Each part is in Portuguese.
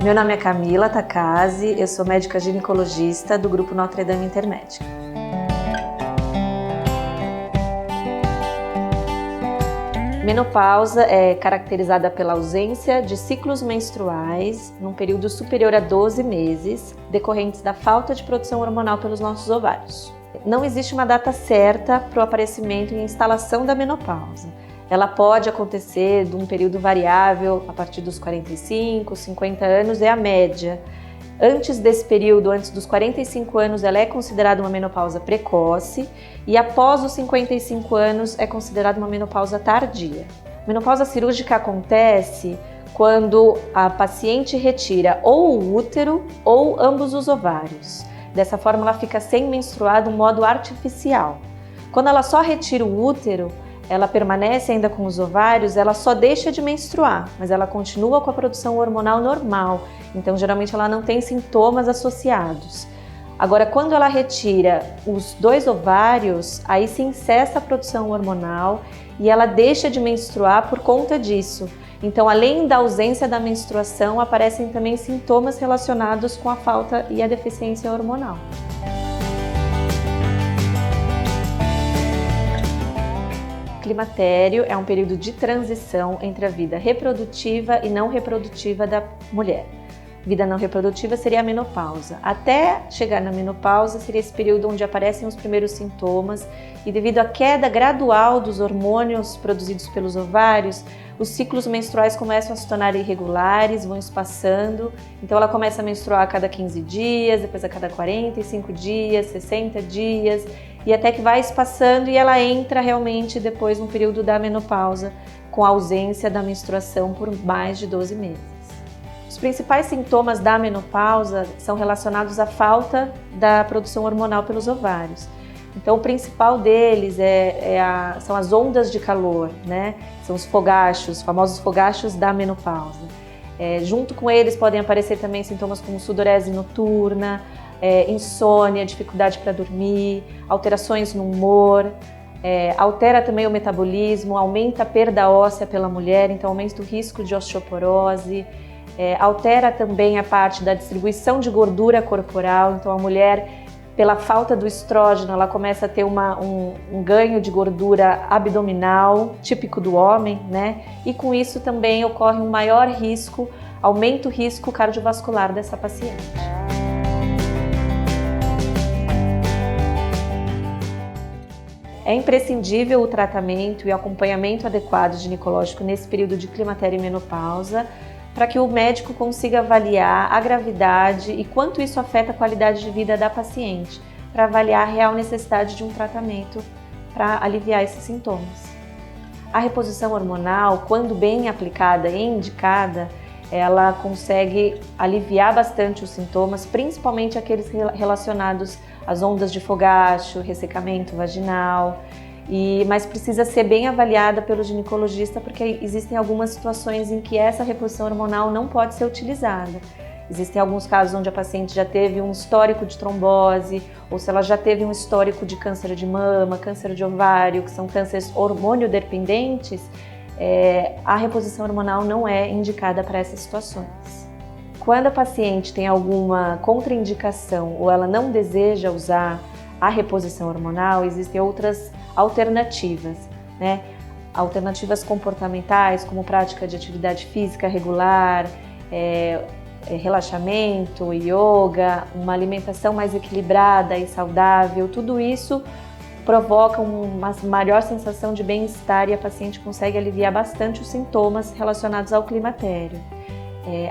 Meu nome é Camila Takase, eu sou médica ginecologista do Grupo Notre Dame Intermédica. Menopausa é caracterizada pela ausência de ciclos menstruais num período superior a 12 meses, decorrentes da falta de produção hormonal pelos nossos ovários. Não existe uma data certa para o aparecimento e instalação da menopausa. Ela pode acontecer de um período variável a partir dos 45, 50 anos, é a média. Antes desse período, antes dos 45 anos, ela é considerada uma menopausa precoce e após os 55 anos é considerada uma menopausa tardia. A menopausa cirúrgica acontece quando a paciente retira ou o útero ou ambos os ovários. Dessa forma, ela fica sem menstruar de um modo artificial. Quando ela só retira o útero, ela permanece ainda com os ovários, ela só deixa de menstruar, mas ela continua com a produção hormonal normal, então geralmente ela não tem sintomas associados. Agora, quando ela retira os 2 ovários, aí se cessa a produção hormonal e ela deixa de menstruar por conta disso. Então, além da ausência da menstruação, aparecem também sintomas relacionados com a falta e a deficiência hormonal. O climatério é um período de transição entre a vida reprodutiva e não reprodutiva da mulher. Vida não reprodutiva seria a menopausa. Até chegar na menopausa seria esse período onde aparecem os primeiros sintomas e devido à queda gradual dos hormônios produzidos pelos ovários, os ciclos menstruais começam a se tornar irregulares, vão espaçando. Então ela começa a menstruar a cada 15 dias, depois a cada 45 dias, 60 dias e até que vai espaçando e ela entra realmente depois no período da menopausa com a ausência da menstruação por mais de 12 meses. Os principais sintomas da menopausa são relacionados à falta da produção hormonal pelos ovários. Então, o principal deles são as ondas de calor, né? São os fogachos, os famosos fogachos da menopausa. Junto com eles podem aparecer também sintomas como sudorese noturna, insônia, dificuldade para dormir, alterações no humor, altera também o metabolismo, aumenta a perda óssea pela mulher, então aumenta o risco de osteoporose. Altera também a parte da distribuição de gordura corporal, então a mulher, pela falta do estrógeno, ela começa a ter um ganho de gordura abdominal, típico do homem, né? E com isso também ocorre um maior risco, aumenta o risco cardiovascular dessa paciente. É imprescindível o tratamento e acompanhamento adequado ginecológico nesse período de climatério e menopausa, para que o médico consiga avaliar a gravidade e quanto isso afeta a qualidade de vida da paciente, para avaliar a real necessidade de um tratamento para aliviar esses sintomas. A reposição hormonal, quando bem aplicada e indicada, ela consegue aliviar bastante os sintomas, principalmente aqueles relacionados às ondas de fogacho, ressecamento vaginal, mas precisa ser bem avaliada pelo ginecologista porque existem algumas situações em que essa reposição hormonal não pode ser utilizada. Existem alguns casos onde a paciente já teve um histórico de trombose ou se ela já teve um histórico de câncer de mama, câncer de ovário, que são cânceres hormônio-dependentes, a reposição hormonal não é indicada para essas situações. Quando a paciente tem alguma contraindicação ou ela não deseja usar a reposição hormonal, existem outras alternativas, né? Alternativas comportamentais, como prática de atividade física regular, relaxamento, yoga, uma alimentação mais equilibrada e saudável, tudo isso provoca uma maior sensação de bem-estar e a paciente consegue aliviar bastante os sintomas relacionados ao climatério.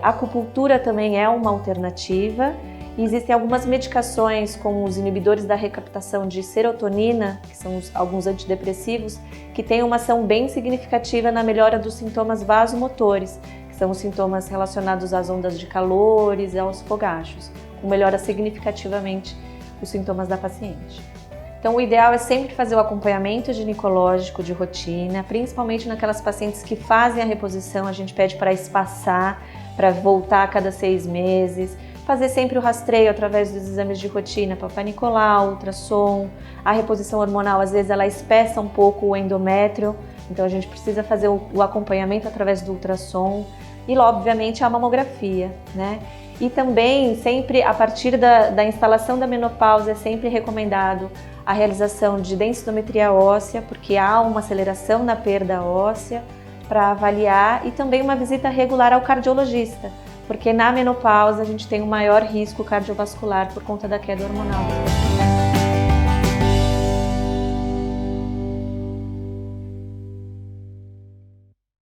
A acupuntura também é uma alternativa. E existem algumas medicações, como os inibidores da recaptação de serotonina, que são alguns antidepressivos, que têm uma ação bem significativa na melhora dos sintomas vasomotores, que são os sintomas relacionados às ondas de calores e aos fogachos, que melhora significativamente os sintomas da paciente. Então, o ideal é sempre fazer o acompanhamento ginecológico de rotina, principalmente naquelas pacientes que fazem a reposição, a gente pede para espaçar, para voltar a cada 6 meses, fazer sempre o rastreio através dos exames de rotina, Papai Nicolau, ultrassom. A reposição hormonal, às vezes, ela espessa um pouco o endométrio, então a gente precisa fazer o acompanhamento através do ultrassom e, obviamente, a mamografia, né? E também, sempre a partir da instalação da menopausa, é sempre recomendado a realização de densitometria óssea, porque há uma aceleração na perda óssea, para avaliar, e também uma visita regular ao cardiologista, porque na menopausa a gente tem um maior risco cardiovascular por conta da queda hormonal.